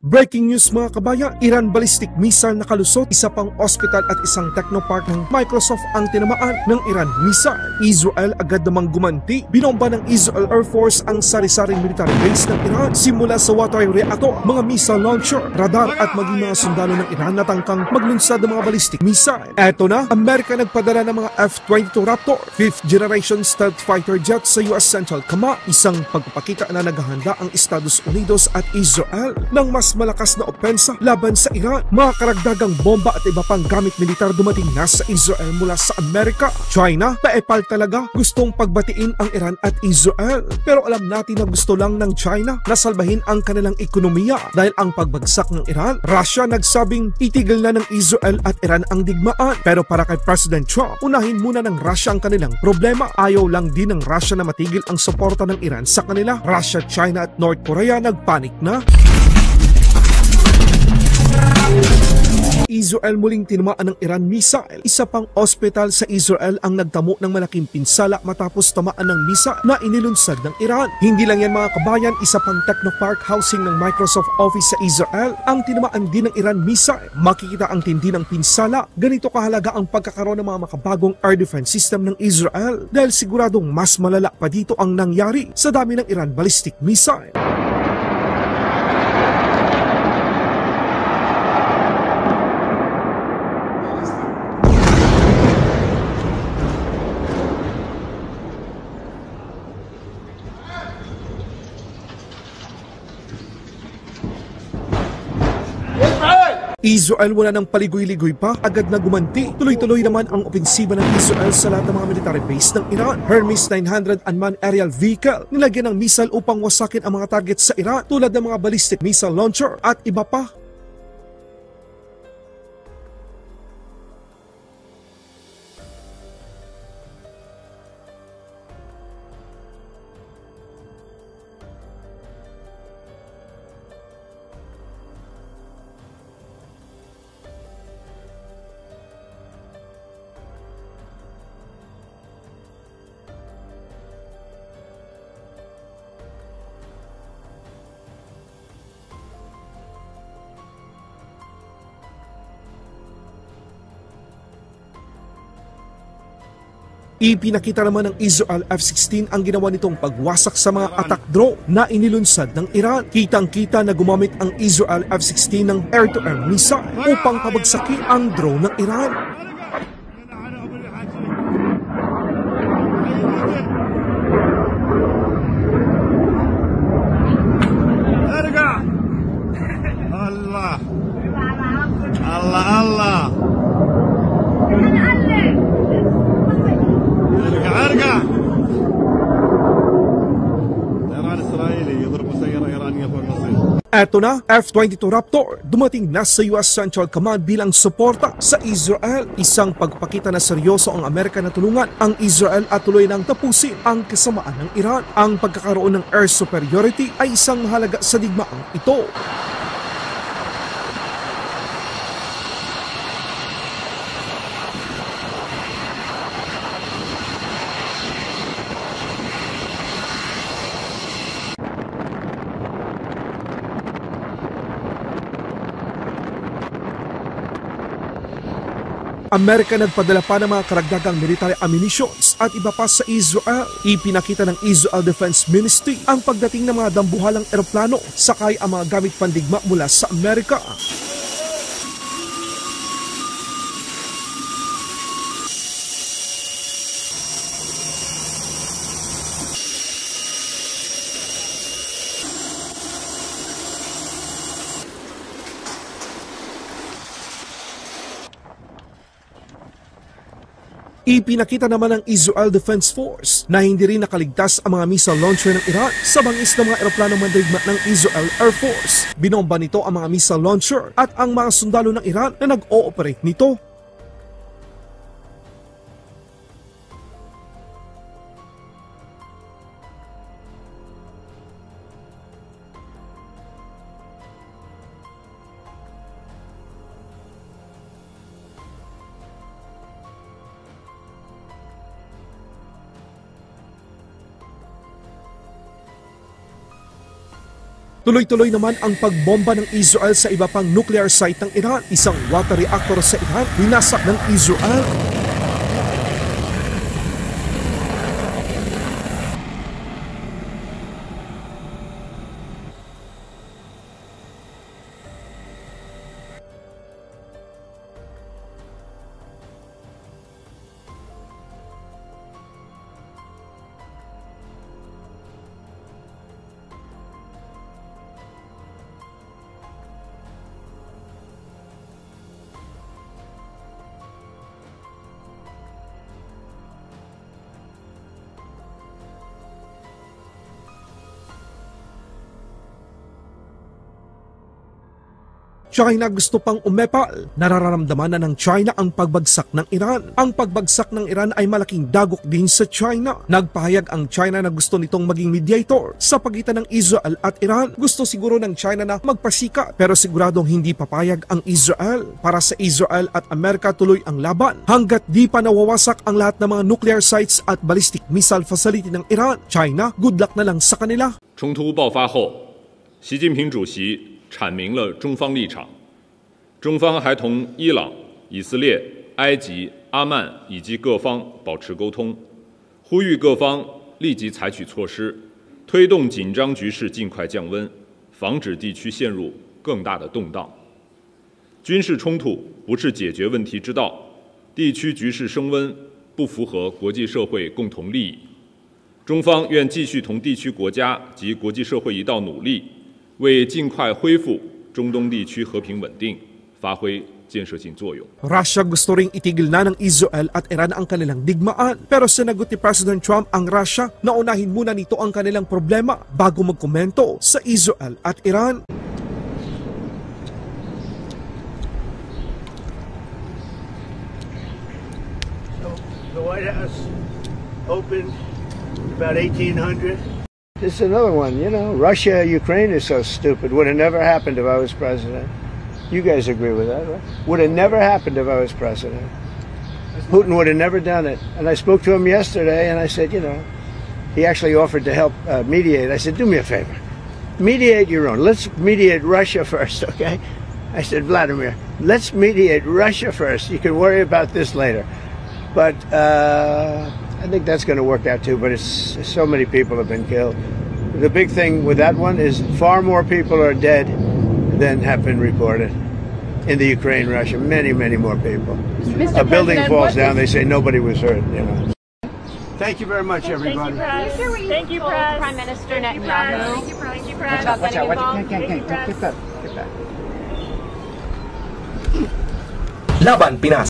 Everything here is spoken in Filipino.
Breaking news mga kabayan, Iran ballistic missile nakalusot, isa pang ospital at isang technopark ng Microsoft ang tinamaan ng Iran missile. Israel agad namang gumanti, binomba ng Israel Air Force ang sari-saring military base ng Iran simula sa water reactor, mga missile launcher, radar at maging mga sundalo ng Iran na tangkang maglunsad ng mga ballistic missile. Eto na, Amerika nagpadala ng mga F-22 Raptor, 5th generation stealth fighter jet sa US Central Command, isang pagpapakita na naghahanda ang Estados Unidos at Israel ng mas malakas na opensa laban sa Iran. Mga karagdagang bomba at iba pang gamit militar dumating na sa Israel mula sa Amerika. China, paepal talaga, gustong pagbatiin ang Iran at Israel. Pero alam natin na gusto lang ng China na salbahin ang kanilang ekonomiya dahil ang pagbagsak ng Iran. Russia nagsabing itigil na ng Israel at Iran ang digmaan. Pero para kay President Trump, unahin muna ng Russia ang kanilang problema. Ayaw lang din ng Russia na matigil ang suporta ng Iran sa kanila. Russia, China at North Korea nagpanik na. Israel muling tinamaan ng Iran missile. Isa pang ospital sa Israel ang nagtamo ng malaking pinsala matapos tamaan ng missile na inilunsad ng Iran. Hindi lang yan mga kabayan, isa pang technopark housing ng Microsoft Office sa Israel ang tinamaan din ng Iran missile. Makikita ang tindi ng pinsala. Ganito kahalaga ang pagkakaroon ng mga makabagong air defense system ng Israel dahil siguradong mas malala pa dito ang nangyari sa dami ng Iran ballistic missile. Israel wala ng paligoy-ligoy pa, agad na gumanti. Tuloy-tuloy naman ang opensiba ng Israel sa lahat ng mga military base ng Iran. Hermes 900 unmanned aerial vehicle, nilagyan ng missile upang wasakin ang mga target sa Iran tulad ng mga ballistic missile launcher at iba pa. Ipinakita naman ng Israel F-16 ang ginawa nitong pagwasak sa mga attack drone na inilunsad ng Iran. Kitang-kita na gumamit ang Israel F-16 ng air-to-air missile upang pabagsakin ang drone ng Iran. Allah Allah Allah ارجع طيران اسرائيلي يضرب مسيره ايرانيه فوق مصر. Eto na, F-22 Raptor dumating na sa US Central Command bilang suporta sa Israel. Isang pagpakita na seryoso ang Amerika na tulungan ang Israel at tuloy nang tapusin ang kasamaan ng Iran. Ang pagkakaroon ng air superiority ay isang mahalaga sa digmaang ito. Amerika nagpadala pa ng mga karagdagang military ammunitions at iba pa sa Israel. Ipinakita ng Israel Defense Ministry ang pagdating ng mga dambuhalang eroplano sakay ang mga gamit pandigma mula sa Amerika. Ipinakita naman ng Israel Defense Force na hindi rin nakaligtas ang mga missile launcher ng Iran sa bangis ng mga eroplanong mandirigma ng Israel Air Force. Binomba nito ang mga missile launcher at ang mga sundalo ng Iran na nag-ooperate nito. Tuloy-tuloy naman ang pagbomba ng Israel sa iba pang nuclear site ng Iran. Isang water reactor sa Iran, winasak ng Israel. China gusto pang umepal. Nararamdaman na ng China ang pagbagsak ng Iran. Ang pagbagsak ng Iran ay malaking dagok din sa China. Nagpahayag ang China na gusto nitong maging mediator sa pagitan ng Israel at Iran. Gusto siguro ng China na magpasika pero siguradong hindi papayag ang Israel. Para sa Israel at Amerika tuloy ang laban hanggat di pa nawawasak ang lahat ng mga nuclear sites at ballistic missile facility ng Iran. China, good luck na lang sa kanila. 冲突爆发后，习近平主席阐明了中方立场，中方还同伊朗、以色列、埃及、阿曼以及各方保持沟通，呼吁各方立即采取措施，推动紧张局势尽快降温，防止地区陷入更大的动荡。军事冲突不是解决问题之道，地区局势升温不符合国际社会共同利益。中方愿继续同地区国家及国际社会一道努力，为尽快恢复中东地区和平稳定发挥建设性作用。 Russia gusto ring itigil na ng Israel at Iran ang kanilang digmaan. Pero sinagot ni President Trump ang Russia na unahin muna nito ang kanilang problema bago magkomento sa Israel at Iran. The White House opened about 1800. This is another one, you know, Russia, Ukraine is so stupid. Would have never happened if I was president. You guys agree with that, right? Would have never happened if I was president. Putin would have never done it. And I spoke to him yesterday and I said, you know, he actually offered to help mediate. I said, do me a favor. Mediate your own. Let's mediate Russia first, okay? I said, Vladimir, let's mediate Russia first. You can worry about this later. But I think that's going to work out too, but it's so many people have been killed. The big thing with that one is far more people are dead than have been reported in the Ukraine, Russia. Many, many more people. A building falls down, they say nobody was hurt, you know. Thank you very much, everybody. Thank you, Prime Minister Netanyahu. Thank you, Press. About getting involved. Laban Pinas.